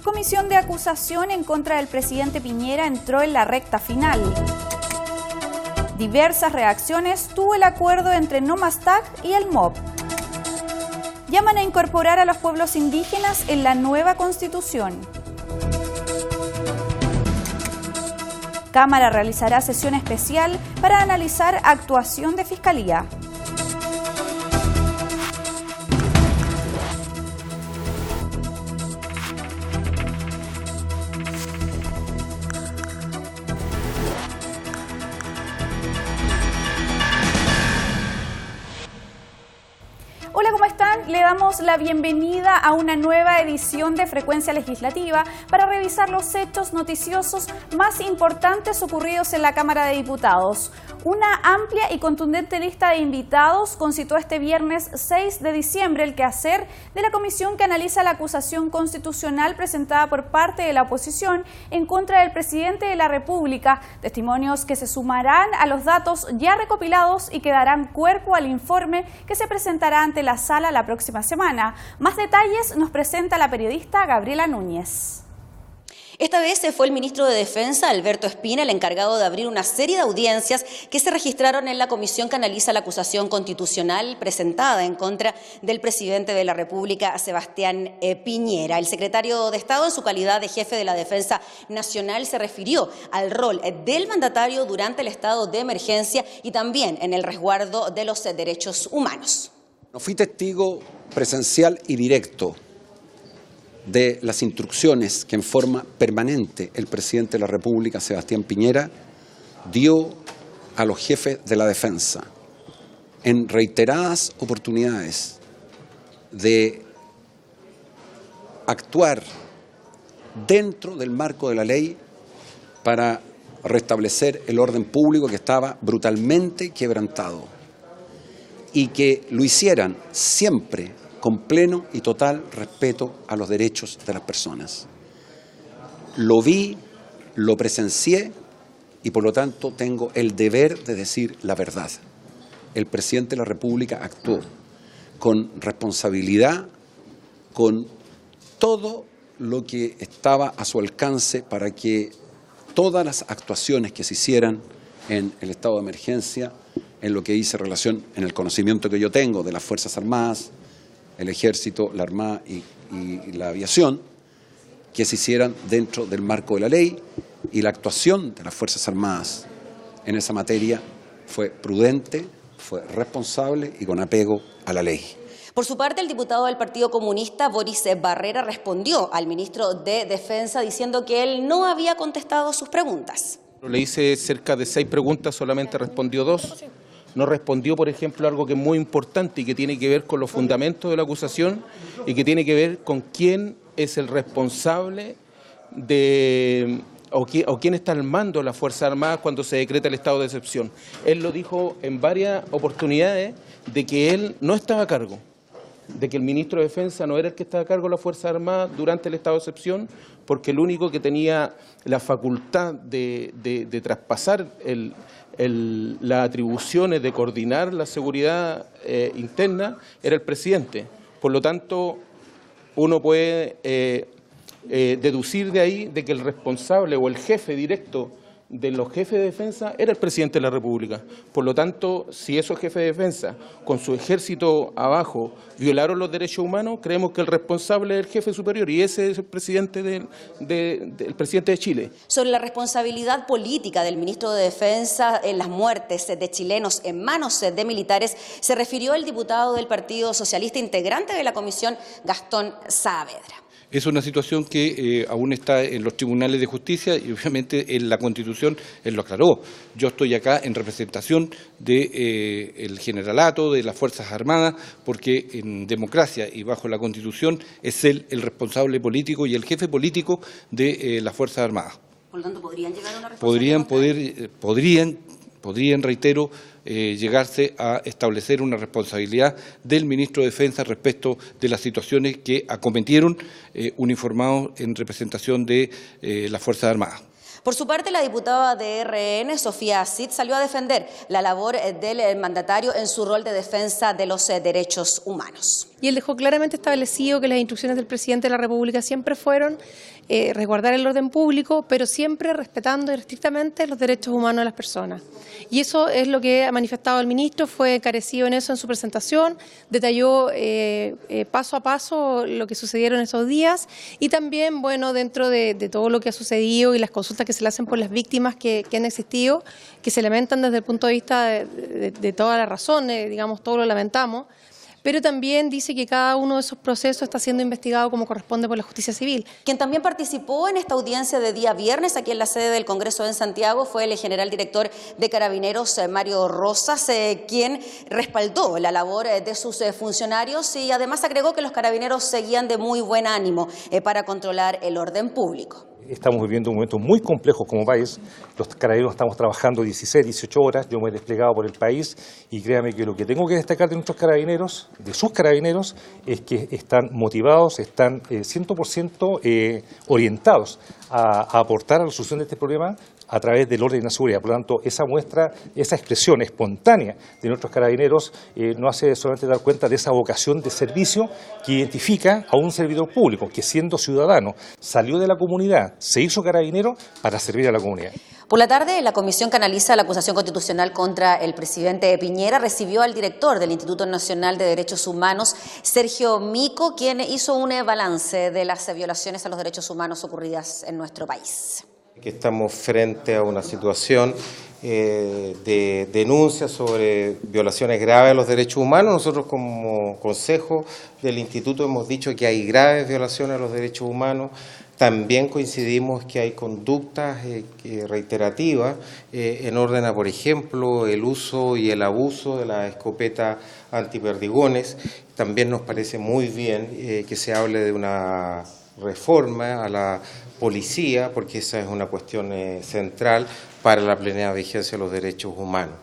Comisión de acusación en contra del presidente Piñera entró en la recta final. Diversas reacciones tuvo el acuerdo entre No Más TAC y el MOB. Llaman a incorporar a los pueblos indígenas en la nueva Constitución. Cámara realizará sesión especial para analizar actuación de Fiscalía. Hola, ¿cómo están? Le damos la bienvenida a una nueva edición de Frecuencia Legislativa para revisar los hechos noticiosos más importantes ocurridos en la Cámara de Diputados. Una amplia y contundente lista de invitados concitó este viernes 6 de diciembre el quehacer de la comisión que analiza la acusación constitucional presentada por parte de la oposición en contra del presidente de la República, testimonios que se sumarán a los datos ya recopilados y que darán cuerpo al informe que se presentará ante la sala la próxima semana. Más detalles nos presenta la periodista Gabriela Núñez. Esta vez fue el ministro de Defensa, Alberto Espina, el encargado de abrir una serie de audiencias que se registraron en la comisión que analiza la acusación constitucional presentada en contra del presidente de la República, Sebastián Piñera. El secretario de Estado, en su calidad de jefe de la Defensa Nacional, se refirió al rol del mandatario durante el estado de emergencia y también en el resguardo de los derechos humanos. No fui testigo presencial y directo de las instrucciones que en forma permanente el presidente de la República, Sebastián Piñera, dio a los jefes de la defensa en reiteradas oportunidades de actuar dentro del marco de la ley para restablecer el orden público que estaba brutalmente quebrantado y que lo hicieran siempre con pleno y total respeto a los derechos de las personas. Lo vi, lo presencié y por lo tanto tengo el deber de decir la verdad. El presidente de la República actuó con responsabilidad, con todo lo que estaba a su alcance para que todas las actuaciones que se hicieran en el estado de emergencia, en lo que hice relación, en el conocimiento que yo tengo de las Fuerzas Armadas, el Ejército, la Armada y la Aviación, que se hicieran dentro del marco de la ley, y la actuación de las Fuerzas Armadas en esa materia fue prudente, fue responsable y con apego a la ley. Por su parte, el diputado del Partido Comunista, Boris Barrera, respondió al ministro de Defensa diciendo que él no había contestado sus preguntas. Le hice cerca de 6 preguntas, solamente respondió 2. No respondió, por ejemplo, algo que es muy importante y que tiene que ver con los fundamentos de la acusación y que tiene que ver con quién es el responsable o quién está al mando de las Fuerzas Armadas cuando se decreta el estado de excepción. Él lo dijo en varias oportunidades de que él no estaba a cargo, de que el ministro de Defensa no era el que estaba a cargo de las Fuerzas Armadas durante el estado de excepción, porque el único que tenía la facultad de traspasar las atribuciones de coordinar la seguridad interna era el presidente. Por lo tanto, uno puede deducir de ahí de que el responsable o el jefe directo de los jefes de defensa era el presidente de la República. Por lo tanto, si esos jefes de defensa, con su ejército abajo, violaron los derechos humanos, creemos que el responsable es el jefe superior y ese es el presidente el presidente de Chile. Sobre la responsabilidad política del ministro de Defensa en las muertes de chilenos en manos de militares, se refirió el diputado del Partido Socialista, integrante de la comisión, Gastón Saavedra. Es una situación que aún está en los tribunales de justicia y obviamente en la Constitución él lo aclaró. Yo estoy acá en representación del generalato, de las Fuerzas Armadas, porque en democracia y bajo la Constitución es él el responsable político y el jefe político de las Fuerzas Armadas. Por lo tanto, ¿podrían llegar a una responsabilidad? Podrían, reitero, llegarse a establecer una responsabilidad del ministro de Defensa respecto de las situaciones que acometieron uniformados en representación de las Fuerzas Armadas. Por su parte, la diputada de RN, Sofía Cid, salió a defender la labor del mandatario en su rol de defensa de los derechos humanos. Y él dejó claramente establecido que las instrucciones del presidente de la República siempre fueron resguardar el orden público, pero siempre respetando estrictamente los derechos humanos de las personas. Y eso es lo que ha manifestado el ministro, fue encarecido en eso en su presentación, detalló paso a paso lo que sucedieron esos días y también, bueno, dentro de todo lo que ha sucedido y las consultas que se le hacen por las víctimas que han existido, que se lamentan desde el punto de vista de todas las razones, digamos, todo lo lamentamos, pero también dice que cada uno de esos procesos está siendo investigado como corresponde por la justicia civil. Quien también participó en esta audiencia de día viernes aquí en la sede del Congreso en Santiago fue el general director de Carabineros, Mario Rosas, quien respaldó la labor de sus funcionarios y además agregó que los carabineros seguían de muy buen ánimo para controlar el orden público. Estamos viviendo un momento muy complejo como país. Los carabineros estamos trabajando 16, 18 horas. Yo me he desplegado por el país y créame que lo que tengo que destacar de nuestros carabineros, de sus carabineros, es que están motivados, están 100% orientados a aportar a la solución de este problema a través del orden y la seguridad. Por lo tanto, esa muestra, esa expresión espontánea de nuestros carabineros nos hace solamente dar cuenta de esa vocación de servicio que identifica a un servidor público que, siendo ciudadano, salió de la comunidad, se hizo carabinero para servir a la comunidad. Por la tarde, la comisión que analiza la acusación constitucional contra el presidente Piñera recibió al director del Instituto Nacional de Derechos Humanos, Sergio Mico, quien hizo un balance de las violaciones a los derechos humanos ocurridas en nuestro país. Que estamos frente a una situación de denuncias sobre violaciones graves a los derechos humanos. Nosotros como consejo del instituto hemos dicho que hay graves violaciones a los derechos humanos. También coincidimos que hay conductas reiterativas en orden a, por ejemplo, el uso y el abuso de la escopeta antiperdigones. También nos parece muy bien que se hable de una reforma a la policía, porque esa es una cuestión central para la plena vigencia de los derechos humanos.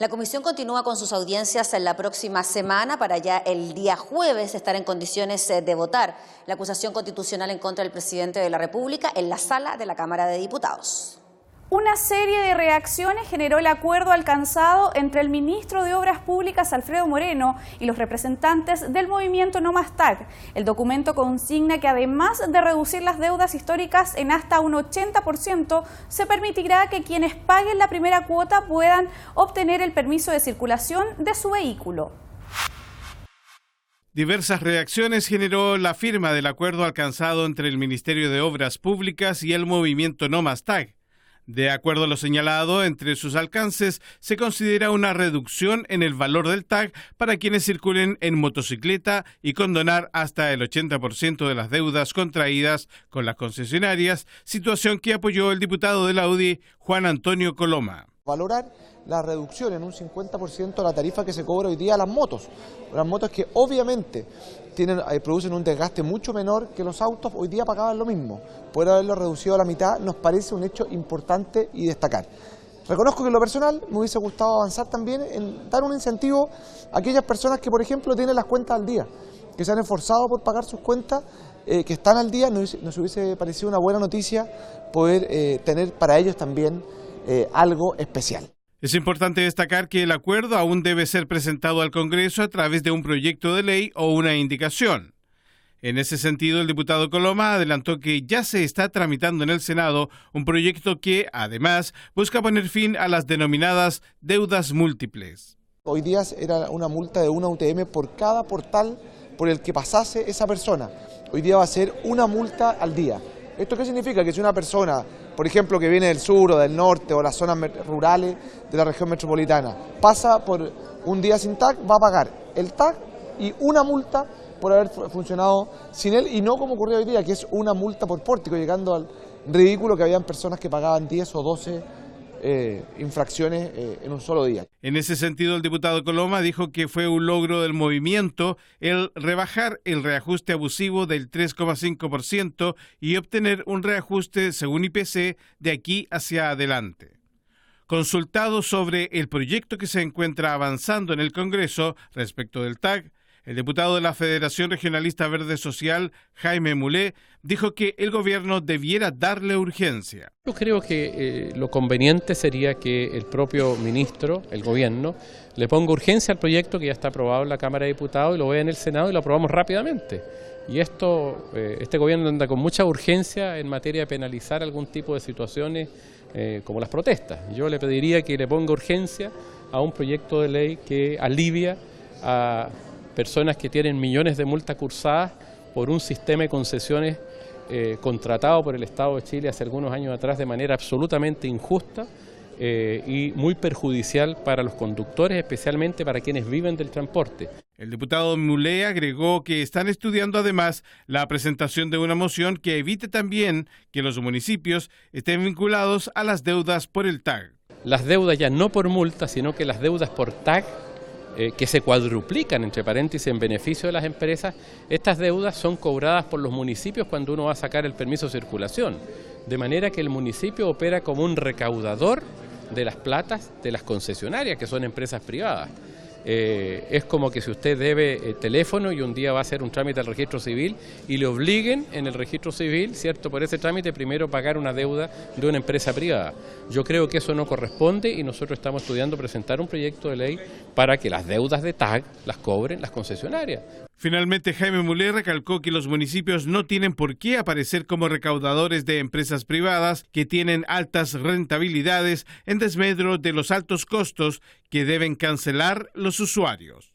La comisión continúa con sus audiencias en la próxima semana para ya el día jueves estar en condiciones de votar la acusación constitucional en contra del presidente de la República en la sala de la Cámara de Diputados. Una serie de reacciones generó el acuerdo alcanzado entre el ministro de Obras Públicas, Alfredo Moreno, y los representantes del movimiento No Más TAG. El documento consigna que además de reducir las deudas históricas en hasta un 80%, se permitirá que quienes paguen la primera cuota puedan obtener el permiso de circulación de su vehículo. Diversas reacciones generó la firma del acuerdo alcanzado entre el Ministerio de Obras Públicas y el movimiento No Más TAG. De acuerdo a lo señalado, entre sus alcances se considera una reducción en el valor del TAG para quienes circulen en motocicleta y condonar hasta el 80% de las deudas contraídas con las concesionarias, situación que apoyó el diputado de la UDI, Juan Antonio Coloma. Valorar la reducción en un 50% de la tarifa que se cobra hoy día a las motos que obviamente producen un desgaste mucho menor que los autos, hoy día pagaban lo mismo. Poder haberlo reducido a la mitad nos parece un hecho importante y destacar. Reconozco que en lo personal me hubiese gustado avanzar también en dar un incentivo a aquellas personas que, por ejemplo, tienen las cuentas al día, que se han esforzado por pagar sus cuentas, que están al día. Nos hubiese parecido una buena noticia poder tener para ellos también algo especial. Es importante destacar que el acuerdo aún debe ser presentado al Congreso a través de un proyecto de ley o una indicación. En ese sentido, el diputado Coloma adelantó que ya se está tramitando en el Senado un proyecto que, además, busca poner fin a las denominadas deudas múltiples. Hoy día era una multa de una UTM por cada portal por el que pasase esa persona. Hoy día va a ser una multa al día. ¿Esto qué significa? Que si una persona, por ejemplo, que viene del sur o del norte o las zonas rurales de la región metropolitana, pasa por un día sin TAG, va a pagar el TAG y una multa por haber funcionado sin él, y no como ocurrió hoy día, que es una multa por pórtico, llegando al ridículo que habían personas que pagaban 10 o 12 infracciones en un solo día. En ese sentido, el diputado Coloma dijo que fue un logro del movimiento el rebajar el reajuste abusivo del 3,5% y obtener un reajuste según IPC de aquí hacia adelante. Consultado sobre el proyecto que se encuentra avanzando en el Congreso respecto del TAG, El diputado de la Federación Regionalista Verde Social, Jaime Mulé, dijo que el gobierno debiera darle urgencia. Yo creo que lo conveniente sería que el propio ministro, el gobierno, le ponga urgencia al proyecto que ya está aprobado en la Cámara de Diputados y lo vea en el Senado y lo aprobamos rápidamente. Y este gobierno anda con mucha urgencia en materia de penalizar algún tipo de situaciones como las protestas. Yo le pediría que le ponga urgencia a un proyecto de ley que alivia a personas que tienen millones de multas cursadas por un sistema de concesiones contratado por el Estado de Chile hace algunos años atrás de manera absolutamente injusta y muy perjudicial para los conductores, especialmente para quienes viven del transporte. El diputado Mulé agregó que están estudiando además la presentación de una moción que evite también que los municipios estén vinculados a las deudas por el TAG. Las deudas ya no por multa, sino que las deudas por TAG, que se cuadruplican, entre paréntesis, en beneficio de las empresas, estas deudas son cobradas por los municipios cuando uno va a sacar el permiso de circulación. De manera que el municipio opera como un recaudador de las platas de las concesionarias, que son empresas privadas. Es como que si usted debe teléfono y un día va a hacer un trámite al registro civil y le obliguen en el registro civil, ¿cierto?, por ese trámite primero pagar una deuda de una empresa privada. Yo creo que eso no corresponde y nosotros estamos estudiando presentar un proyecto de ley para que las deudas de TAG las cobren las concesionarias. Finalmente, Jaime Mulé recalcó que los municipios no tienen por qué aparecer como recaudadores de empresas privadas que tienen altas rentabilidades en desmedro de los altos costos que deben cancelar los usuarios.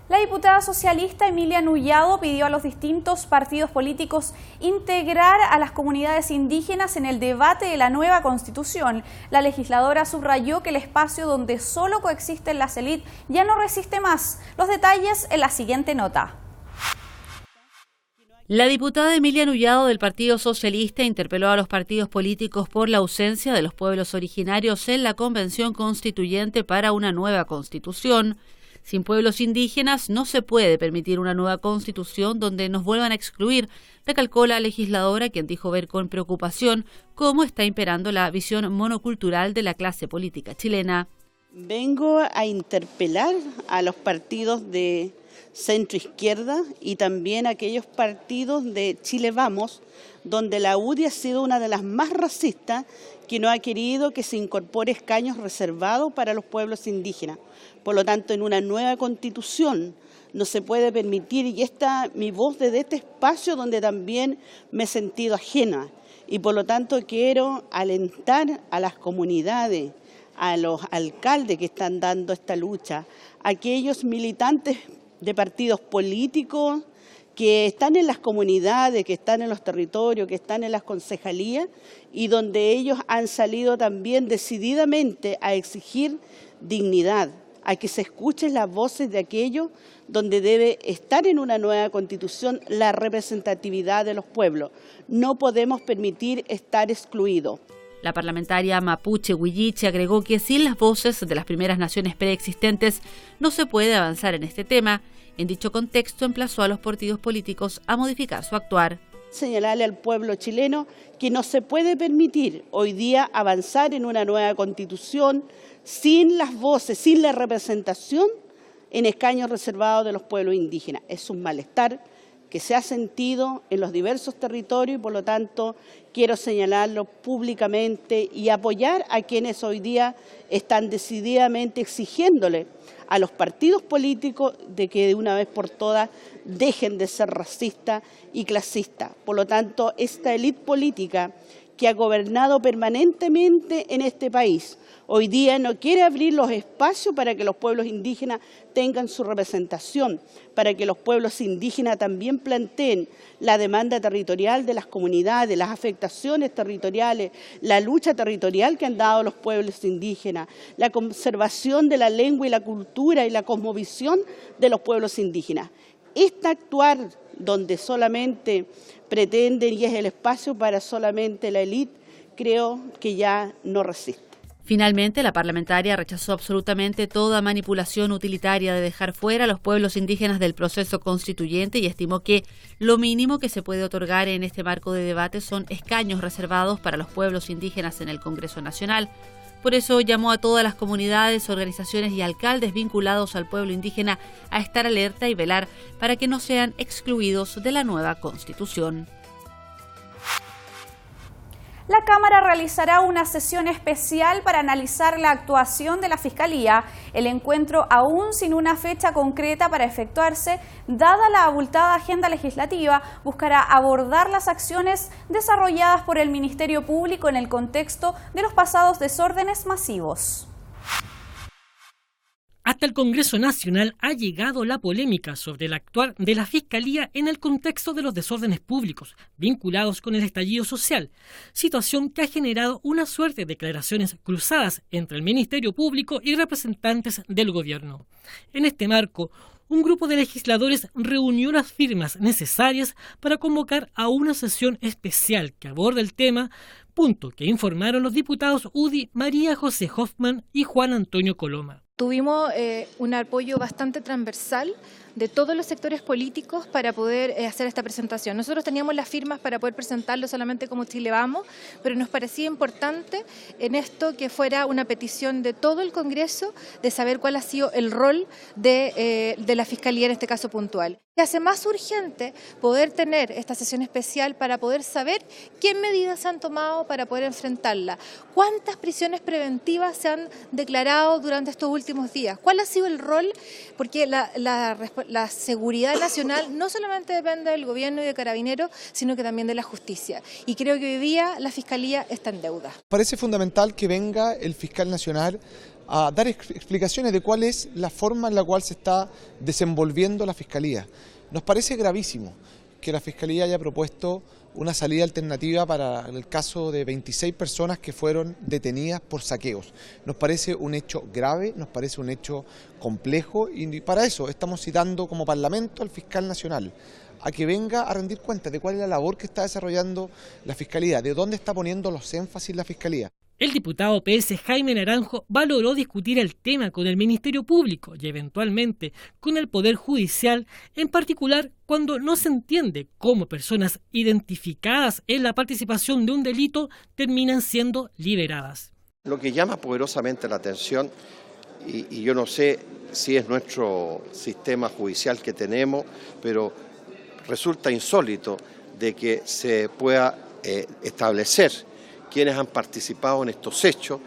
La diputada socialista Emilia Nullado pidió a los distintos partidos políticos integrar a las comunidades indígenas en el debate de la nueva Constitución. La legisladora subrayó que el espacio donde solo coexisten las élites ya no resiste más. Los detalles en la siguiente nota. La diputada Emilia Nullado del Partido Socialista interpeló a los partidos políticos por la ausencia de los pueblos originarios en la Convención Constituyente para una nueva Constitución. Sin pueblos indígenas no se puede permitir una nueva constitución donde nos vuelvan a excluir, recalcó la legisladora, quien dijo ver con preocupación cómo está imperando la visión monocultural de la clase política chilena. Vengo a interpelar a los partidos de centro izquierda y también a aquellos partidos de Chile Vamos, donde la UDI ha sido una de las más racistas, que no ha querido que se incorpore escaños reservados para los pueblos indígenas. Por lo tanto, en una nueva constitución no se puede permitir, y esta mi voz desde este espacio donde también me he sentido ajena, y por lo tanto quiero alentar a las comunidades, a los alcaldes que están dando esta lucha, a aquellos militantes de partidos políticos que están en las comunidades, que están en los territorios, que están en las concejalías y donde ellos han salido también decididamente a exigir dignidad, a que se escuchen las voces de aquellos donde debe estar en una nueva constitución la representatividad de los pueblos. No podemos permitir estar excluidos. La parlamentaria mapuche Huilliche agregó que sin las voces de las primeras naciones preexistentes no se puede avanzar en este tema. En dicho contexto, emplazó a los partidos políticos a modificar su actuar. Señalarle al pueblo chileno que no se puede permitir hoy día avanzar en una nueva constitución sin las voces, sin la representación en escaños reservados de los pueblos indígenas. Es un malestar que se ha sentido en los diversos territorios y por lo tanto quiero señalarlo públicamente y apoyar a quienes hoy día están decididamente exigiéndole a los partidos políticos de que de una vez por todas dejen de ser racistas y clasistas. Por lo tanto, esta élite política que ha gobernado permanentemente en este país, hoy día no quiere abrir los espacios para que los pueblos indígenas tengan su representación, para que los pueblos indígenas también planteen la demanda territorial de las comunidades, las afectaciones territoriales, la lucha territorial que han dado los pueblos indígenas, la conservación de la lengua y la cultura y la cosmovisión de los pueblos indígenas. Este actuar donde solamente pretenden y es el espacio para solamente la élite, creo que ya no resiste. Finalmente, la parlamentaria rechazó absolutamente toda manipulación utilitaria de dejar fuera a los pueblos indígenas del proceso constituyente y estimó que lo mínimo que se puede otorgar en este marco de debate son escaños reservados para los pueblos indígenas en el Congreso Nacional. Por eso llamó a todas las comunidades, organizaciones y alcaldes vinculados al pueblo indígena a estar alerta y velar para que no sean excluidos de la nueva Constitución. La Cámara realizará una sesión especial para analizar la actuación de la Fiscalía. El encuentro, aún sin una fecha concreta para efectuarse, dada la abultada agenda legislativa, buscará abordar las acciones desarrolladas por el Ministerio Público en el contexto de los pasados desórdenes masivos. Hasta el Congreso Nacional ha llegado la polémica sobre el actuar de la Fiscalía en el contexto de los desórdenes públicos vinculados con el estallido social, situación que ha generado una suerte de declaraciones cruzadas entre el Ministerio Público y representantes del gobierno. En este marco, un grupo de legisladores reunió las firmas necesarias para convocar a una sesión especial que aborde el tema, punto que informaron los diputados UDI María José Hoffman y Juan Antonio Coloma. Tuvimos un apoyo bastante transversal de todos los sectores políticos para poder hacer esta presentación. Nosotros teníamos las firmas para poder presentarlo solamente como Chile Vamos, pero nos parecía importante en esto que fuera una petición de todo el Congreso de saber cuál ha sido el rol de la Fiscalía en este caso puntual. Se hace más urgente poder tener esta sesión especial para poder saber qué medidas se han tomado para poder enfrentarla, cuántas prisiones preventivas se han declarado durante estos últimos días, cuál ha sido el rol, porque la seguridad nacional no solamente depende del gobierno y de Carabineros, sino que también de la justicia. Y creo que hoy día la Fiscalía está en deuda. Parece fundamental que venga el fiscal nacional a dar explicaciones de cuál es la forma en la cual se está desenvolviendo la Fiscalía. Nos parece gravísimo que la Fiscalía haya propuesto una salida alternativa para el caso de 26 personas que fueron detenidas por saqueos. Nos parece un hecho grave, nos parece un hecho complejo y para eso estamos citando como Parlamento al fiscal nacional a que venga a rendir cuenta de cuál es la labor que está desarrollando la Fiscalía, de dónde está poniendo los énfasis la Fiscalía. El diputado PS Jaime Naranjo valoró discutir el tema con el Ministerio Público y eventualmente con el Poder Judicial, en particular cuando no se entiende cómo personas identificadas en la participación de un delito terminan siendo liberadas. Lo que llama poderosamente la atención, y yo no sé si es nuestro sistema judicial que tenemos, pero resulta insólito de que se pueda establecer quienes han participado en estos hechos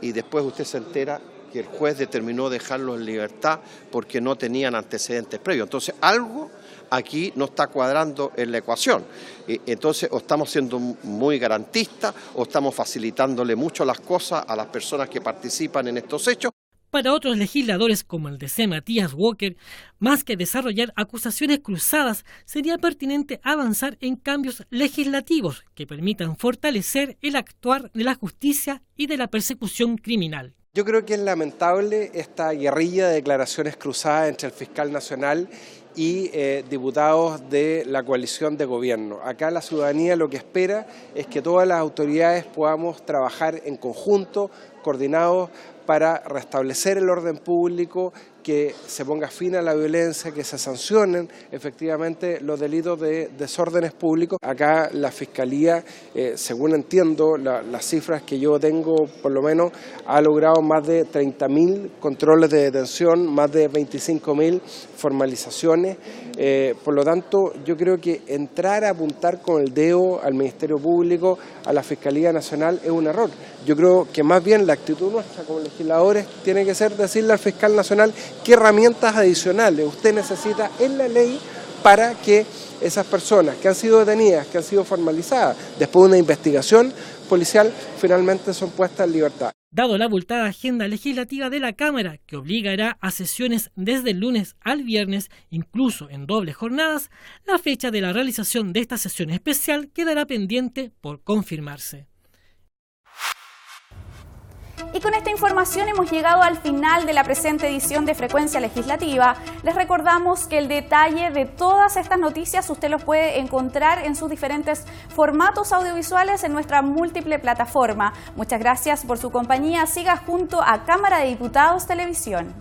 y después usted se entera que el juez determinó dejarlos en libertad porque no tenían antecedentes previos. Entonces algo aquí no está cuadrando en la ecuación. Entonces o estamos siendo muy garantistas o estamos facilitándole mucho las cosas a las personas que participan en estos hechos. Para otros legisladores, como el de C. Matías Walker, más que desarrollar acusaciones cruzadas, sería pertinente avanzar en cambios legislativos que permitan fortalecer el actuar de la justicia y de la persecución criminal. Yo creo que es lamentable esta guerrilla de declaraciones cruzadas entre el fiscal nacional y diputados de la coalición de gobierno. Acá la ciudadanía lo que espera es que todas las autoridades podamos trabajar en conjunto, coordinados, para restablecer el orden público, que se ponga fin a la violencia, que se sancionen efectivamente los delitos de desórdenes públicos. Acá la Fiscalía, según entiendo, las cifras que yo tengo, por lo menos, ha logrado más de 30.000 controles de detención, más de 25.000 formalizaciones. Por lo tanto, yo creo que entrar a apuntar con el dedo al Ministerio Público, a la Fiscalía Nacional, es un error. Yo creo que más bien la actitud nuestra como legisladores tiene que ser decirle al fiscal nacional qué herramientas adicionales usted necesita en la ley para que esas personas que han sido detenidas, que han sido formalizadas después de una investigación policial, finalmente son puestas en libertad. Dado la abultada agenda legislativa de la Cámara, que obligará a sesiones desde el lunes al viernes, incluso en dobles jornadas, la fecha de la realización de esta sesión especial quedará pendiente por confirmarse. Y con esta información hemos llegado al final de la presente edición de Frecuencia Legislativa. Les recordamos que el detalle de todas estas noticias usted los puede encontrar en sus diferentes formatos audiovisuales en nuestra múltiple plataforma. Muchas gracias por su compañía. Siga junto a Cámara de Diputados Televisión.